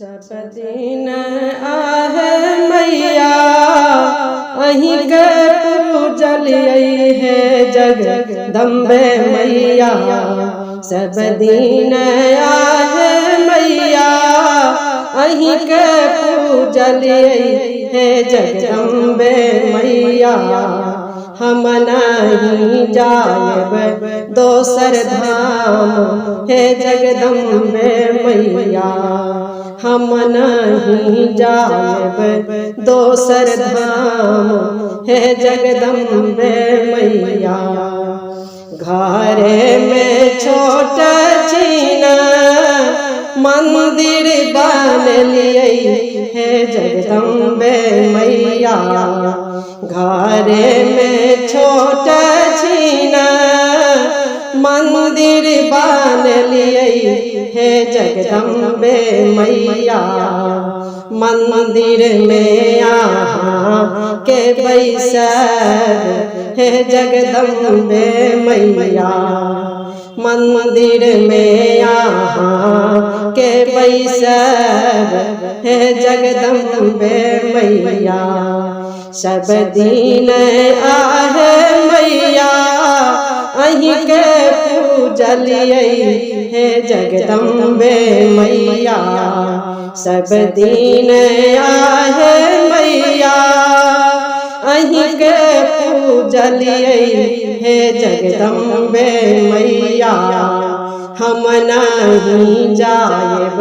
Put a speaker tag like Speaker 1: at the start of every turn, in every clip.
Speaker 1: सब दिन आहे मैया अहीं के पूजल है जगदम्बे मैया। सब दिन आहे मैया अहीं के पूजल है जगदम्बे मैया। हम नहीं जायब दोसर धाम हे जगदम्बे मैया। हम नहीं जायब दोसर धाम हे जगदम्बे मैया। घरे में छोट छीना मंदिर बन लिए हे जगदम्बे मैया। घरे में छोट छीना मंदिर बन लिए हे जगदम्बे मैया। मंदिर में यहाँ के बैसब हे जगदम्बे मैया। मंदिर में यहाँ के बैसब हे जगदम्बे मैया। सब दिन आहे मैया अहीं के पूजल हे जगदम्बे मैया। सब दिन आहे मैया अहीं के पूजल हे जगदम्बे मैया। हम नहीं जायब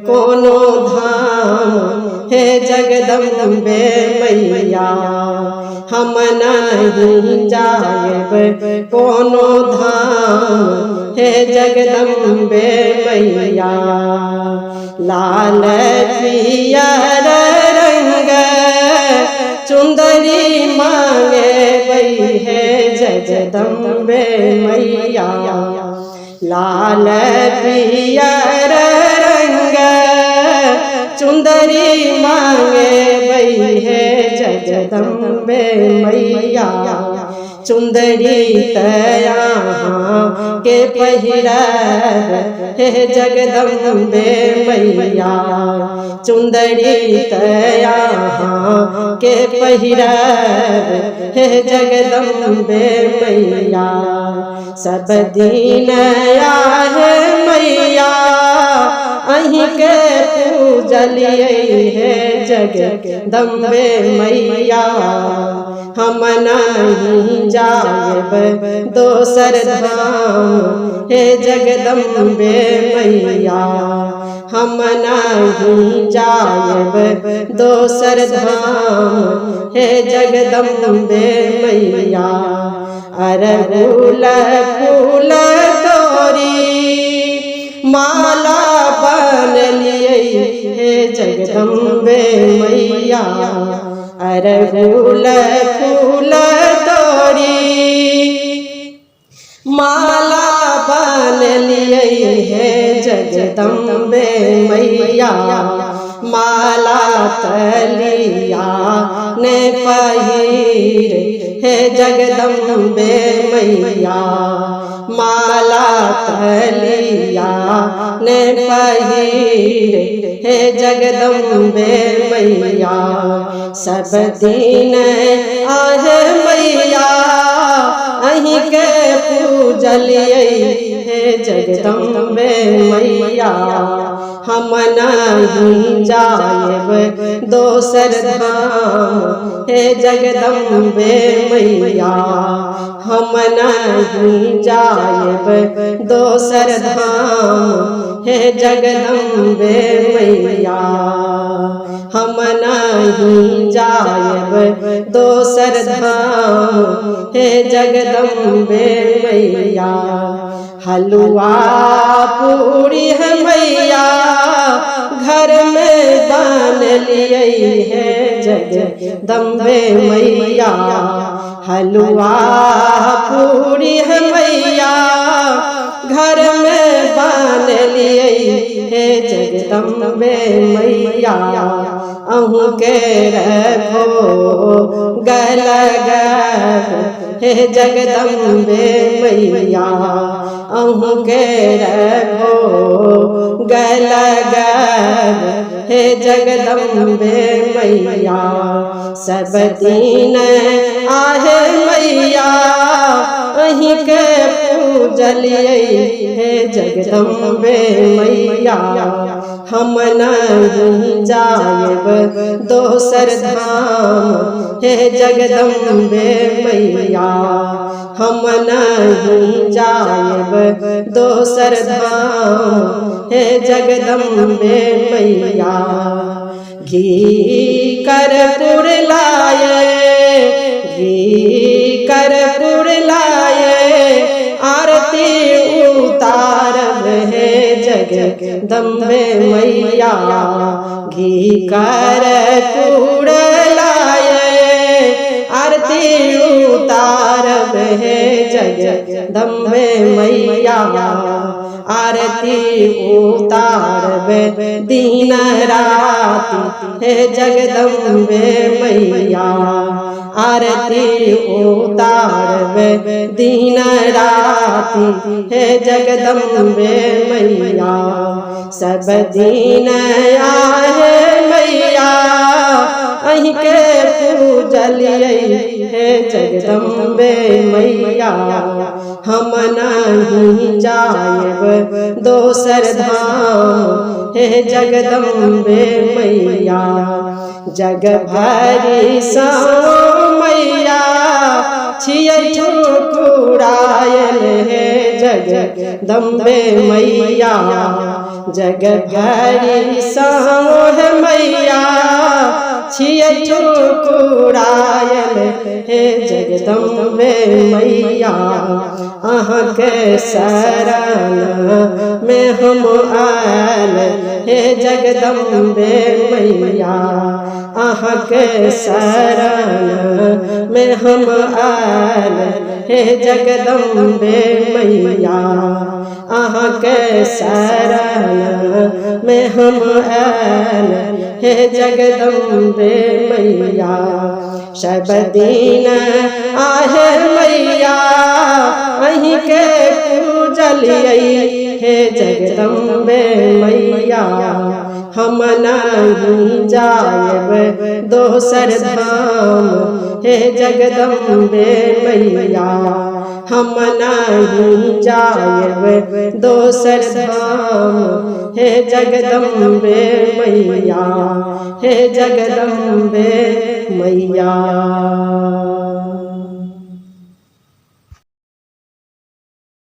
Speaker 1: कोनो धाम हे जगदम्बे मैया। हम नहीं जायब कोनो धाम हे जगदम्बे मैया। लाल पियर रंग चुंदरी मांगे बई है जगदम्बे मैया। लाल पियर रंग चुंदरी मांगे बई है जगदम्बे मैया। चुंदरी तहाँ के पहिरब हे जगदम्बे मैया। चुंदरी तहाँ के पहिरब हे जगदम्बे मैया। सब दिन आहे मैया अहीं के पूजल हे जगदम्बे मैया। हम नहीं जायब दोसर धाम हे जगदम्बे मैया। हम नहीं जायब दोसर धाम हे जगदम्बे मैया। अरहुल फूल तोरी माला बन लिए हे जगदम्बे मैया। अरहुल फूल तोरी माला बन लिए हे जगदम्बे मैया। माला तलिया ने पहिर हे जगदम्बे मैया। माला तलिया ने पहिर हे जगदम्बे मैया। सब दिन आहे मैया अहीं के पूजल हे जगदम्बे मैया। हम नहीं जायब दोसर धाम हे जगदम्बे मैया। हम नहीं जायब दोसर धाम हे जगदम्बे मैया। हम नहीं जायब दोसर धाम हे जगदम्बे मैया। हलवा पूरी है मैया घर में बन लिए है जगदम्बे मैया। हलवा पूरी है मैया घर में बन लिए हे जगदम्बे मैया। अहूँ के रखो गल हे जगदम्बे मैया अहूँ के रखो गलगल हे जगदम्बे मैया सब दीन आहे मैया अहीं के पूजलिए हे जगदम्बे मैया हम नहीं जायब दोसर धाम हे जगदम्बे मैया हम नहीं जायब दोसर धाम हे जगदम्बे मैया घी कर्पूर लाए घी कर्पूर लाए आरती उतारब हे जगदम्बे मैया घी कर्पूर लाए आरती उतारब हे जगदम्बे मैया आरती उतारब दिन रात हे जगदम्बे मैया आरती उतारब दिन रात हे जगदम्बे मैया सब दिन आहे मैया अहीं के पूजलिए हे जगदम्बे मैया हम नहीं जायब दोसर धाम हे जगदम्बे मैया जग भरी सा मैया छियै ठुकुरायल हे जगदम्बे मैया जग भरी सा मैया छियै ठुकुरायल हे जगदम्बे मैया अहाँ के शरण में हम आयल हे जगदम्बे मैया अहाँ के शरण में हम आयल हे जगदम्बे मैया अहाँ के शरण में हम आयल हे जगदम्बे मैया सब दिन आहे मैया अहीं के पूजलिए हे जगदम्बे मैया हम नहीं जायब दोसर धाम हे जगदम्बे मैया हम नहीं जायब दोसर धाम हे जगदम्बे मैया हे जगदम्बे मैया।